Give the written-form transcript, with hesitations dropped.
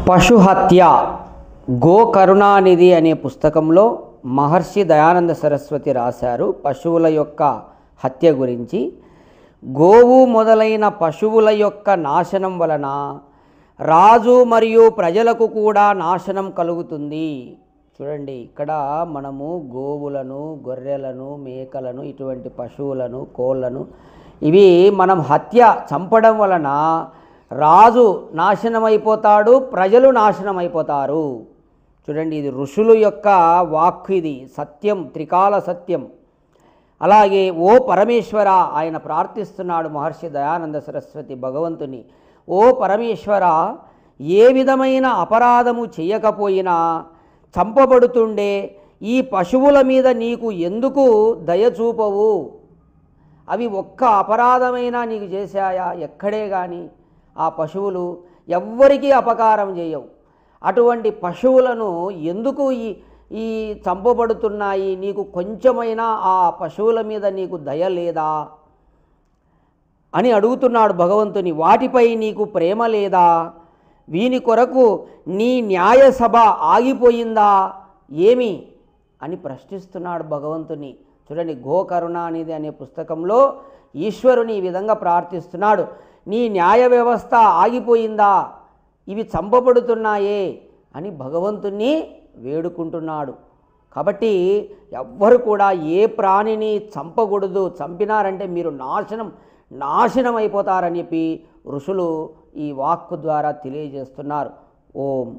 పశుహత్య గోకరుణానిధి అనే పుస్తకంలో మహర్షి దయానంద సరస్వతి రాశారు. పశువుల యొక్క హత్య గురించి. గోవు మొదలైన పశువుల యొక్క నాశనం వలన రాజు మరియు ప్రజలకు కూడా నాశనం కలుగుతుంది. చూడండి, ఇక్కడ మనము గోవులను, గొర్రెలను, మేకలను, ఇటువంటి పశువులను, కోళ్ళను ఇవి మనం చంపడం వలన రాజు నాశనమైపోతాడు, ప్రజలు నాశనమైపోతారు. చూడండి, ఇది ఋషుల యొక్క వాక్కు, ఇది సత్యం, త్రికాల సత్యం. అలాగే ఓ పరమేశ్వర, ఆయన ప్రార్థిస్తున్నాడు మహర్షి దయానంద సరస్వతి భగవంతుని. ఓ పరమేశ్వర, ఏ విధమైన అపరాధము చేయకపోయినా చంపబడుతుండే ఈ పశువుల మీద నీకు ఎందుకు దయచూపవు? అవి ఒక్క అపరాధమైనా నీకు చేశాయా? ఎక్కడే కానీ ఆ పశువులు ఎవ్వరికీ అపకారం చేయవు. అటువంటి పశువులను ఎందుకు ఈ చంపబడుతున్నాయి? నీకు కొంచెమైనా ఆ పశువుల మీద నీకు దయ లేదా అని అడుగుతున్నాడు భగవంతుని. వాటిపై నీకు ప్రేమ లేదా? వీని కొరకు నీ న్యాయసభ ఆగిపోయిందా ఏమి అని ప్రశ్నిస్తున్నాడు భగవంతుని. చూడండి, గోకరుణానిధి అనే పుస్తకంలో ఈశ్వరుని ఈ విధంగా ప్రార్థిస్తున్నాడు. నీ న్యాయ వ్యవస్థ ఆగిపోయిందా? ఇవి చంపబడుతున్నాయే అని భగవంతుని వేడుకుంటున్నాడు. కాబట్టి ఎవ్వరు కూడా ఏ ప్రాణిని చంపకూడదు. చంపినారంటే మీరు నాశనం అయిపోతారని చెప్పి ఋషులు ఈ వాక్కు ద్వారా తెలియజేస్తున్నారు. ఓం